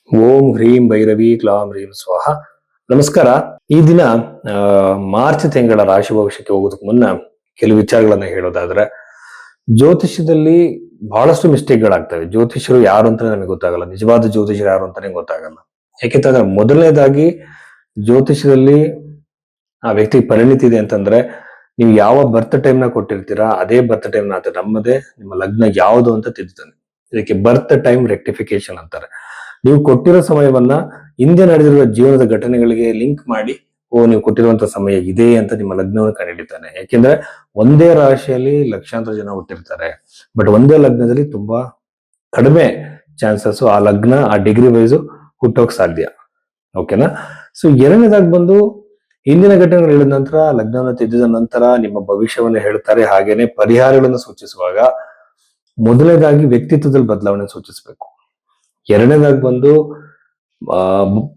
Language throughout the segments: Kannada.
ಓಂ ಹ್ರೀಂ ಭೈರವಿ ಕ್ಲಾಂ ಹ್ರೀಂ ಸ್ವಾಹ. ನಮಸ್ಕಾರ. ಈ ದಿನ ಮಾರ್ಚ್ ತಿಂಗಳ ರಾಶಿ ಭವಿಷ್ಯಕ್ಕೆ ಹೋಗೋದಕ್ಕೆ ಮುನ್ನ ಕೆಲವು ವಿಚಾರಗಳನ್ನ ಹೇಳೋದಾದ್ರೆ, ಜ್ಯೋತಿಷ್ಯದಲ್ಲಿ ಬಹಳಷ್ಟು ಮಿಸ್ಟೇಕ್ಗಳಾಗ್ತವೆ. ಜ್ಯೋತಿಷರು ಯಾರು ಅಂತ ನಮಗೆ ಗೊತ್ತಾಗಲ್ಲ, ನಿಜವಾದ ಜ್ಯೋತಿಷರು ಯಾರು ಅಂತಾನೆ ಗೊತ್ತಾಗಲ್ಲ. ಯಾಕೆಂತಂದ್ರೆ ಮೊದಲನೇದಾಗಿ ಜ್ಯೋತಿಷದಲ್ಲಿ ಆ ವ್ಯಕ್ತಿ ಪರಿಣಿತಿ ಇದೆ ಅಂತಂದ್ರೆ, ನೀವು ಯಾವ ಬರ್ತ್ ಟೈಮ್ ನ ಕೊಟ್ಟಿರ್ತೀರಾ ಅದೇ ಬರ್ತ್ ಟೈಮ್ ನ ನಮ್ಮದೇ ನಿಮ್ಮ ಲಗ್ನ ಯಾವುದು ಅಂತ ತಿದ್ದುತ್ತಾನೆ. ಇದಕ್ಕೆ ಬರ್ತ್ ಟೈಮ್ ರೆಕ್ಟಿಫಿಕೇಶನ್ ಅಂತಾರೆ. ನೀವು ಕೊಟ್ಟಿರೋ ಸಮಯವನ್ನ ಹಿಂದೆ ನಡೆದಿರುವ ಜೀವನದ ಘಟನೆಗಳಿಗೆ ಲಿಂಕ್ ಮಾಡಿ, ನೀವು ಕೊಟ್ಟಿರುವಂತಹ ಸಮಯ ಇದೆ ಅಂತ ನಿಮ್ಮ ಲಗ್ನವನ್ನು ಕಂಡುಹಿಡಿತಾನೆ. ಯಾಕೆಂದ್ರೆ ಒಂದೇ ರಾಶಿಯಲ್ಲಿ ಲಕ್ಷಾಂತರ ಜನ ಹುಟ್ಟಿರ್ತಾರೆ, ಬಟ್ ಒಂದೇ ಲಗ್ನದಲ್ಲಿ ತುಂಬಾ ಕಡಿಮೆ ಚಾನ್ಸಸ್ ಆ ಲಗ್ನ ಆ ಡಿಗ್ರಿ ವೈಸ್ ಹುಟ್ಟೋಕ್ ಸಾಧ್ಯ. ಓಕೆನಾ? ಸೊ ಎರಡನೇದಾಗಿ ಬಂದು ಹಿಂದಿನ ಘಟನೆಗಳು ಹೇಳಿದ ನಂತರ, ಲಗ್ನವನ್ನು ತಿದ್ದಿದ ನಂತರ ನಿಮ್ಮ ಭವಿಷ್ಯವನ್ನು ಹೇಳ್ತಾರೆ. ಹಾಗೇನೆ ಪರಿಹಾರಗಳನ್ನು ಸೂಚಿಸುವಾಗ ಮೊದಲನೇದಾಗಿ ವ್ಯಕ್ತಿತ್ವದಲ್ಲಿ ಬದಲಾವಣೆ ಸೂಚಿಸಬೇಕು. ಎರಡನೇದಾಗಿ ಬಂದು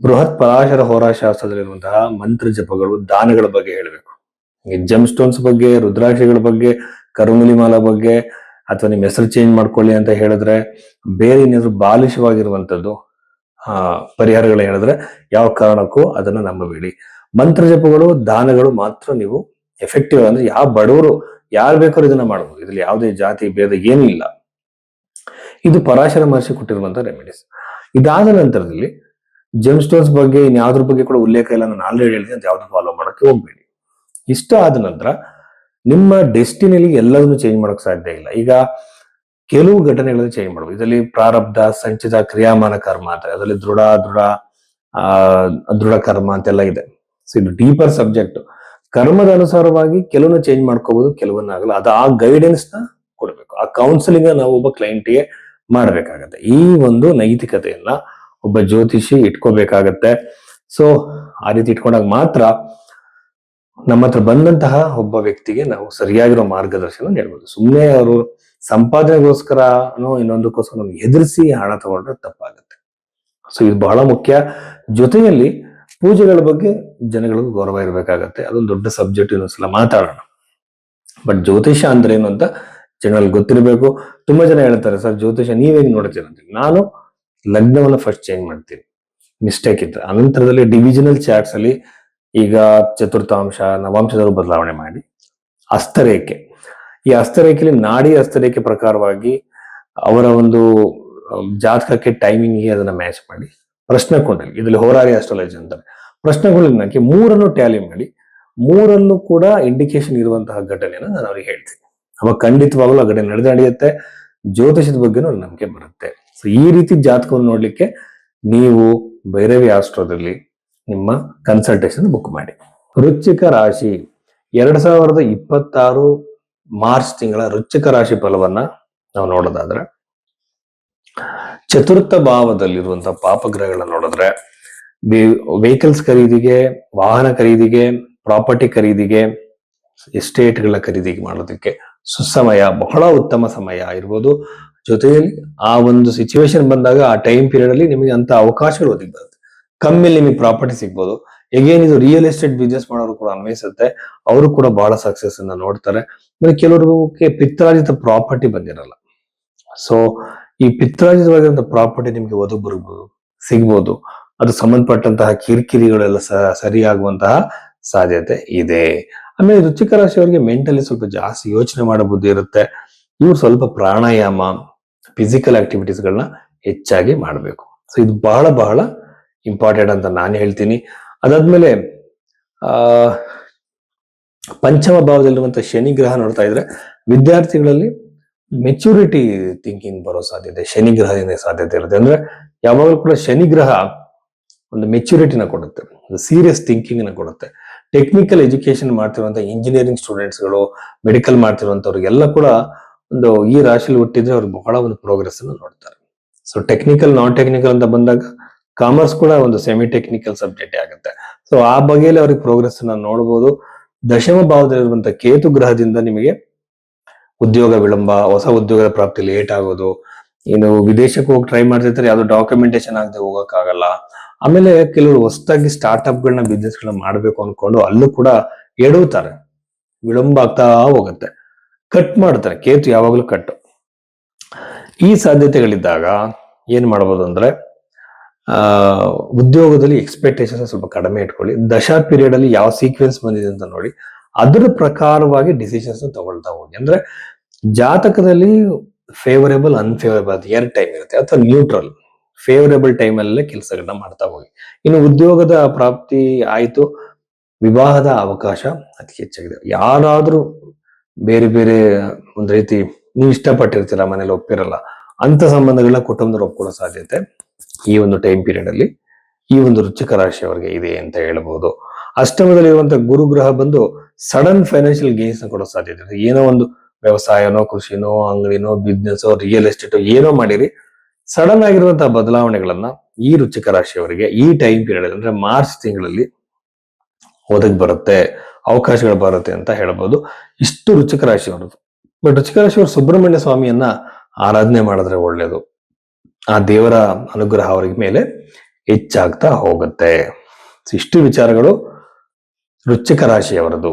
ಬೃಹತ್ ಪರಾಶರ ಹೋರಾಶಾಸ್ತ್ರದಲ್ಲಿರುವಂತಹ ಮಂತ್ರ ಜಪಗಳು, ದಾನಗಳ ಬಗ್ಗೆ ಹೇಳಬೇಕು. ಜಮ್ ಸ್ಟೋನ್ಸ್ ಬಗ್ಗೆ, ರುದ್ರಾಕ್ಷಿಗಳ ಬಗ್ಗೆ, ಕರುಮುಲಿಮಾಲ ಬಗ್ಗೆ, ಅಥವಾ ನಿಮ್ಮ ಹೆಸರು ಚೇಂಜ್ ಮಾಡ್ಕೊಳ್ಳಿ ಅಂತ ಹೇಳಿದ್ರೆ, ಬೇರೆ ಏನಾದ್ರು ಬಾಲಿಶವಾಗಿರುವಂತದ್ದು ಪರಿಹಾರಗಳು ಹೇಳಿದ್ರೆ ಯಾವ ಕಾರಣಕ್ಕೂ ಅದನ್ನ ನಂಬಬೇಡಿ. ಮಂತ್ರ ಜಪಗಳು, ದಾನಗಳು ಮಾತ್ರ ನೀವು ಎಫೆಕ್ಟಿವ್. ಅಂದ್ರೆ ಯಾವ ಬಡವರು ಯಾರು ಬೇಕಾದ್ರೂ ಇದನ್ನ ಮಾಡಬಹುದು. ಇದ್ರಲ್ಲಿ ಯಾವುದೇ ಜಾತಿ ಭೇದ ಏನೂ ಇಲ್ಲ. ಇದು ಪರಾಶರ ಮಹರ್ಷಿ ಕೊಟ್ಟಿರುವಂತಹ ರೆಮಿಡೀಸ್. ಇದಾದ ನಂತರದಲ್ಲಿ ಜೆಮ್ ಸ್ಟೋನ್ಸ್ ಬಗ್ಗೆ ಇನ್ಯಾವ್ದ್ರ ಬಗ್ಗೆ ಕೂಡ ಉಲ್ಲೇಖ ಇಲ್ಲ, ನಾನು ಆಲ್ರೆಡಿ ಹೇಳಿದೆ, ಅಂತ ಯಾವ್ದು ಫಾಲೋ ಮಾಡಕ್ಕೆ ಹೋಗ್ಬೇಡಿ. ಇಷ್ಟ ಆದ ನಂತರ ನಿಮ್ಮ ಡೆಸ್ಟಿನಿಯಲ್ಲಿ ಎಲ್ಲದನ್ನು ಚೇಂಜ್ ಮಾಡಕ್ ಸಾಧ್ಯ ಇಲ್ಲ. ಈಗ ಕೆಲವು ಘಟನೆಗಳನ್ನು ಚೇಂಜ್ ಮಾಡಬಹುದು. ಇದರಲ್ಲಿ ಪ್ರಾರಬ್ಧ, ಸಂಚಿತ, ಕ್ರಿಯಾಮಾನ ಕರ್ಮ ಅಂತ, ಅದರಲ್ಲಿ ದೃಢ ಕರ್ಮ ಅಂತೆಲ್ಲ ಇದೆ. ಸೊ ಇದು ಡೀಪರ್ ಸಬ್ಜೆಕ್ಟ್. ಕರ್ಮದ ಅನುಸಾರವಾಗಿ ಕೆಲವನ್ನ ಚೇಂಜ್ ಮಾಡ್ಕೋಬಹುದು, ಕೆಲವನ್ನ ಆಗಲ್ಲ. ಅದು ಆ ಗೈಡೆನ್ಸ್ ನ ಕೊಡ್ಬೇಕು, ಆ ಕೌನ್ಸಿಲಿಂಗ್ ನಾವು ಒಬ್ಬ ಕ್ಲೈಂಟ್ಗೆ ಮಾಡ್ಬೇಕಾಗತ್ತೆ. ಈ ಒಂದು ನೈತಿಕತೆಯನ್ನ ಒಬ್ಬ ಜ್ಯೋತಿಷಿ ಇಟ್ಕೋಬೇಕಾಗತ್ತೆ. ಸೊ ಆ ರೀತಿ ಇಟ್ಕೊಂಡಾಗ ಮಾತ್ರ ನಮ್ಮ ಹತ್ರ ಬಂದಂತಹ ಒಬ್ಬ ವ್ಯಕ್ತಿಗೆ ನಾವು ಸರಿಯಾಗಿರೋ ಮಾರ್ಗದರ್ಶನ ನೀಡಬಹುದು. ಸುಮ್ಮನೆ ಅವರು ಸಂಪಾದನೆಗೋಸ್ಕರ ಇನ್ನೊಂದಕ್ಕೋಸ್ಕರ ಎದುರಿಸಿ ಹಣ ತಗೊಂಡ್ರೆ ತಪ್ಪಾಗುತ್ತೆ. ಸೊ ಇದು ಬಹಳ ಮುಖ್ಯ. ಜೊತೆಯಲ್ಲಿ ಪೂಜೆಗಳ ಬಗ್ಗೆ ಜನಗಳಿಗೂ ಗೌರವ ಇರಬೇಕಾಗತ್ತೆ. ಅದೊಂದು ದೊಡ್ಡ ಸಬ್ಜೆಕ್ಟ್, ಇನ್ನೊಂದ್ಸಲ ಮಾತಾಡೋಣ. ಬಟ್ ಜ್ಯೋತಿಷ ಅಂದ್ರೆ ಏನು ಅಂತ ಜನರಲ್ಲಿ ಗೊತ್ತಿರಬೇಕು. ತುಂಬಾ ಜನ ಹೇಳ್ತಾರೆ, ಸರ್ ಜ್ಯೋತಿಷ ನೀವೇಗೆ ನೋಡ್ತೀರ ಅಂತ. ನಾನು ಲಗ್ನವನ್ನ ಫಸ್ಟ್ ಚೇಂಜ್ ಮಾಡ್ತೀನಿ, ಮಿಸ್ಟೇಕ್ ಇದ್ರೆ. ಅನಂತರದಲ್ಲಿ ಡಿವಿಷನಲ್ ಚಾರ್ಟ್ಸ್ ಅಲ್ಲಿ ಈಗ ಚತುರ್ಥಾಂಶ, ನವಾಂಶದವರು ಬದಲಾವಣೆ ಮಾಡಿ ಹಸ್ತರೇಖೆ, ಈ ಹಸ್ತರೇಖೆಯಲ್ಲಿ ನಾಡಿ ಹಸ್ತರೇಖೆ ಪ್ರಕಾರವಾಗಿ ಅವರ ಒಂದು ಜಾತಕಕ್ಕೆ ಟೈಮಿಂಗ್ಗೆ ಅದನ್ನ ಮ್ಯಾಚ್ ಮಾಡಿ ಪ್ರಶ್ನೆ ಕೊಂಡಲ್ಲಿ, ಇದರಲ್ಲಿ ಹೋರಾರಿ ಆಸ್ಟ್ರಾಲಜಿ ಅಂತಾರೆ, ಪ್ರಶ್ನೆ ಕೊಂಡಲ್ಲಿ ಮೂರನ್ನು ಟ್ಯಾಲಿ ಮಾಡಿ, ಮೂರನ್ನು ಕೂಡ ಇಂಡಿಕೇಶನ್ ಇರುವಂತಹ ಘಟನೆಯನ್ನು ನಾನು ಅವ್ರಿಗೆ ಹೇಳ್ತೀನಿ. ಅವಾಗ ಖಂಡಿತವಾಗಲೂ ಆ ಘಟನೆ ನಡೆಯುತ್ತೆ. ಜ್ಯೋತಿಷದ ಬಗ್ಗೆನೂ ನಂಬಿಕೆ ಬರುತ್ತೆ. ಸೊ ಈ ರೀತಿ ಜಾತಕವನ್ನು ನೋಡ್ಲಿಕ್ಕೆ ನೀವು ಭೈರವಿ ಆಸ್ಟ್ರೋದಲ್ಲಿ ನಿಮ್ಮ ಕನ್ಸಲ್ಟೇಷನ್ ಬುಕ್ ಮಾಡಿ. ವೃಶ್ಚಿಕ ರಾಶಿ 2026 ಮಾರ್ಚ್ ತಿಂಗಳ ವೃಶ್ಚಿಕ ರಾಶಿ ಫಲವನ್ನ ನಾವು ನೋಡೋದಾದ್ರೆ, ಚತುರ್ಥ ಭಾವದಲ್ಲಿರುವಂತಹ ಪಾಪಗ್ರಹಗಳನ್ನ ನೋಡಿದ್ರೆ, ವೆಹಿಕಲ್ಸ್ ಖರೀದಿಗೆ, ವಾಹನ ಖರೀದಿಗೆ, ಪ್ರಾಪರ್ಟಿ ಖರೀದಿಗೆ, ಎಸ್ಟೇಟ್ಗಳ ಖರೀದಿಗೆ ಮಾಡೋದಕ್ಕೆ ಸುಸಮಯ, ಬಹಳ ಉತ್ತಮ ಸಮಯ ಇರ್ಬೋದು. ಜೊತೆಯಲ್ಲಿ ಆ ಒಂದು ಸಿಚುವೇಶನ್ ಬಂದಾಗ ಆ ಟೈಮ್ ಪೀರಿಯಡ್ ಅಲ್ಲಿ ನಿಮಗೆ ಅಂತ ಅವಕಾಶಗಳು ಒದಗಿ ಬರುತ್ತೆ. ಕಮ್ಮಿಯಲ್ಲಿ ನಿಮಗೆ ಪ್ರಾಪರ್ಟಿ ಸಿಗ್ಬೋದು. ಎಗೇನ್ ಇದು ರಿಯಲ್ ಎಸ್ಟೇಟ್ ಬಿಸ್ನೆಸ್ ಮಾಡೋರು ಕೂಡ ಅನ್ವಯಿಸುತ್ತೆ. ಅವರು ಕೂಡ ಬಹಳ ಸಕ್ಸಸ್ ಅನ್ನ ನೋಡ್ತಾರೆ. ಮತ್ತೆ ಕೆಲವರಿಗೆ ಪಿತ್ರಾರ್ಜಿತ ಪ್ರಾಪರ್ಟಿ ಬಂದಿರಲ್ಲ. ಸೊ ಈ ಪಿತ್ರಾರ್ಜಿತವಾಗಿರುವಂತಹ ಪ್ರಾಪರ್ಟಿ ನಿಮಗೆ ಒದಗಿ ಬರ್ಬೋದು, ಸಿಗ್ಬೋದು. ಅದು ಸಂಬಂಧಪಟ್ಟಂತಹ ಕಿರಿಕಿರಿಗಳೆಲ್ಲ ಸರಿಯಾಗುವಂತಹ ಸಾಧ್ಯತೆ ಇದೆ. ಆಮೇಲೆ ವೃಶ್ಚಿಕ ರಾಶಿಯವರಿಗೆ ಮೆಂಟಲಿ ಸ್ವಲ್ಪ ಜಾಸ್ತಿ ಯೋಚನೆ ಮಾಡೋ ಬುದ್ಧಿ ಇರುತ್ತೆ. ಇವ್ರು ಸ್ವಲ್ಪ ಪ್ರಾಣಾಯಾಮ, ಫಿಸಿಕಲ್ ಆಕ್ಟಿವಿಟೀಸ್ ಗಳನ್ನ ಹೆಚ್ಚಾಗಿ ಮಾಡಬೇಕು. ಸೊ ಇದು ಬಹಳ ಬಹಳ ಇಂಪಾರ್ಟೆಂಟ್ ಅಂತ ನಾನು ಹೇಳ್ತೀನಿ. ಅದಾದ್ಮೇಲೆ ಪಂಚಮ ಭಾವದಲ್ಲಿರುವಂತಹ ಶನಿ ಗ್ರಹ ನೋಡ್ತಾ ಇದ್ರೆ, ವಿದ್ಯಾರ್ಥಿಗಳಲ್ಲಿ ಮೆಚುರಿಟಿ ಥಿಂಕಿಂಗ್ ಬರೋ ಸಾಧ್ಯತೆ ಶನಿ ಗ್ರಹದಿಂದ ಸಾಧ್ಯತೆ ಇರುತ್ತೆ. ಅಂದ್ರೆ ಯಾವಾಗಲೂ ಕೂಡ ಶನಿ ಗ್ರಹ ಒಂದು ಮೆಚುರಿಟಿನ ಕೊಡುತ್ತೆ, ಸೀರಿಯಸ್ ಥಿಂಕಿಂಗ್ ನ ಕೊಡುತ್ತೆ. ಟೆಕ್ನಿಕಲ್ ಎಜುಕೇಶನ್ ಮಾಡ್ತಿರುವಂತಹ ಇಂಜಿನಿಯರಿಂಗ್ ಸ್ಟೂಡೆಂಟ್ಸ್ಗಳು, ಮೆಡಿಕಲ್ ಮಾಡ್ತಿರುವಂತವ್ರಿಗೆಲ್ಲ ಕೂಡ ಒಂದು ಈ ರಾಶಿಯಲ್ಲಿ ಹುಟ್ಟಿದ್ರೆ ಅವ್ರಿಗೆ ಬಹಳ ಒಂದು ಪ್ರೋಗ್ರೆಸ್ ಅನ್ನು ನೋಡ್ತಾರೆ. ಸೊ ಟೆಕ್ನಿಕಲ್, ನಾನ್ ಟೆಕ್ನಿಕಲ್ ಅಂತ ಬಂದಾಗ ಕಾಮರ್ಸ್ ಕೂಡ ಒಂದು ಸೆಮಿ ಟೆಕ್ನಿಕಲ್ ಸಬ್ಜೆಕ್ಟ್ ಆಗುತ್ತೆ. ಸೊ ಆ ಬಗೆಯಲ್ಲಿ ಅವ್ರಿಗೆ ಪ್ರೋಗ್ರೆಸ್ ಅನ್ನ ನೋಡಬಹುದು. ದಶಮ ಭಾವದಲ್ಲಿರುವಂತಹ ಕೇತು ಗ್ರಹದಿಂದ ನಿಮಗೆ ಉದ್ಯೋಗ ವಿಳಂಬ, ಹೊಸ ಉದ್ಯೋಗದ ಪ್ರಾಪ್ತಿ ಲೇಟ್ ಆಗೋದು, ಇನ್ನು ವಿದೇಶಕ್ಕೆ ಹೋಗಿ ಟ್ರೈ ಮಾಡ್ತಿರ್ತಾರೆ, ಯಾವ್ದು ಡಾಕ್ಯುಮೆಂಟೇಶನ್ ಆಗದೆ ಹೋಗಕ್ ಆಗಲ್ಲ. ಆಮೇಲೆ ಕೆಲವರು ಹೊಸದಾಗಿ ಸ್ಟಾರ್ಟ್ಅಪ್ ಗಳನ್ನ, ಬಿಸ್ನೆಸ್ ಗಳನ್ನ ಮಾಡ್ಬೇಕು ಅನ್ಕೊಂಡು ಅಲ್ಲೂ ಕೂಡ ಎಡುತ್ತಾರೆ, ವಿಳಂಬ ಆಗ್ತಾ ಹೋಗುತ್ತೆ, ಕಟ್ ಮಾಡ್ತಾರೆ. ಕೇತು ಯಾವಾಗಲೂ ಕಟ್. ಈ ಸಾಧ್ಯತೆಗಳಿದ್ದಾಗ ಏನ್ ಮಾಡ್ಬೋದು ಅಂದ್ರೆ, ಉದ್ಯೋಗದಲ್ಲಿ ಎಕ್ಸ್ಪೆಕ್ಟೇಷನ್ ಸ್ವಲ್ಪ ಕಡಿಮೆ ಇಟ್ಕೊಳ್ಳಿ. ದಶಾ ಪೀರಿಯಡ್ ಅಲ್ಲಿ ಯಾವ ಸೀಕ್ವೆನ್ಸ್ ಬಂದಿದೆ ಅಂತ ನೋಡಿ, ಅದರ ಪ್ರಕಾರವಾಗಿ ಡಿಸಿಷನ್ಸ್ ತಗೊಳ್ತಾ ಹೋಗಿ. ಅಂದ್ರೆ ಜಾತಕದಲ್ಲಿ ಫೇವರೇಬಲ್ ಅನ್ಫೇವರೇಬಲ್ ಅಂತ ಎರಡು ಟೈಮ್ ಇರುತ್ತೆ, ಅಥವಾ ನ್ಯೂಟ್ರಲ್. ಫೇವರೇಬಲ್ ಟೈಮ್ ಅಲ್ಲೇ ಕೆಲಸಗಳನ್ನ ಮಾಡ್ತಾ ಹೋಗಿ. ಇನ್ನು ಉದ್ಯೋಗದ ಪ್ರಾಪ್ತಿ ಆಯ್ತು, ವಿವಾಹದ ಅವಕಾಶ ಅತಿ ಹೆಚ್ಚಾಗಿದೆ. ಯಾರಾದ್ರೂ ಬೇರೆ ಬೇರೆ ಒಂದ್ ರೀತಿ ನೀವು ಇಷ್ಟಪಟ್ಟಿರ್ತೀರ, ಮನೇಲಿ ಒಪ್ಪಿರಲ್ಲ ಅಂತ ಸಂಬಂಧಗಳನ್ನ ಕುಟುಂಬದವ್ರು ಒಪ್ಕೊಳ್ಳೋ ಸಾಧ್ಯತೆ ಈ ಒಂದು ಟೈಮ್ ಪೀರಿಯಡ್ ಅಲ್ಲಿ ಈ ಒಂದು ವೃಶ್ಚಿಕ ರಾಶಿಯವರಿಗೆ ಇದೆ ಅಂತ ಹೇಳ್ಬಹುದು. ಅಷ್ಟಮದಲ್ಲಿರುವಂತಹ ಗುರುಗ್ರಹ ಬಂದು ಸಡನ್ ಫೈನಾನ್ಷಿಯಲ್ ಗೇನ್ಸ್ ನ ಕೊಡೋ ಸಾಧ್ಯತೆ ಇದೆ. ಏನೋ ಒಂದು ವ್ಯವಸಾಯನೋ, ಕೃಷಿನೋ, ಅಂಗಡಿನೋ, ಬಿಸ್ನೆಸ್, ರಿಯಲ್ ಎಸ್ಟೇಟ್ ಏನೋ ಮಾಡಿರಿ, ಸಡನ್ ಆಗಿರುವಂತಹ ಬದಲಾವಣೆಗಳನ್ನ ಈ ವೃಶ್ಚಿಕ ರಾಶಿಯವರಿಗೆ ಈ ಟೈಮ್ ಪೀರಿಯಡ್ ಅಂದ್ರೆ ಮಾರ್ಚ್ ತಿಂಗಳಲ್ಲಿ ಒದಗಿ ಬರುತ್ತೆ, ಅವಕಾಶಗಳು ಬರುತ್ತೆ ಅಂತ ಹೇಳ್ಬೋದು. ಇಷ್ಟು ವೃಶ್ಚಿಕ ರಾಶಿಯವರದು. ಬಟ್ ವೃಶ್ಚಿಕ ರಾಶಿಯವರು ಸುಬ್ರಹ್ಮಣ್ಯ ಸ್ವಾಮಿಯನ್ನ ಆರಾಧನೆ ಮಾಡಿದ್ರೆ ಒಳ್ಳೇದು. ಆ ದೇವರ ಅನುಗ್ರಹ ಅವರಿಗೆ ಮೇಲೆ ಹೆಚ್ಚಾಗ್ತಾ ಹೋಗುತ್ತೆ. ಇಷ್ಟು ವಿಚಾರಗಳು ವೃಶ್ಚಿಕ ರಾಶಿಯವರದು.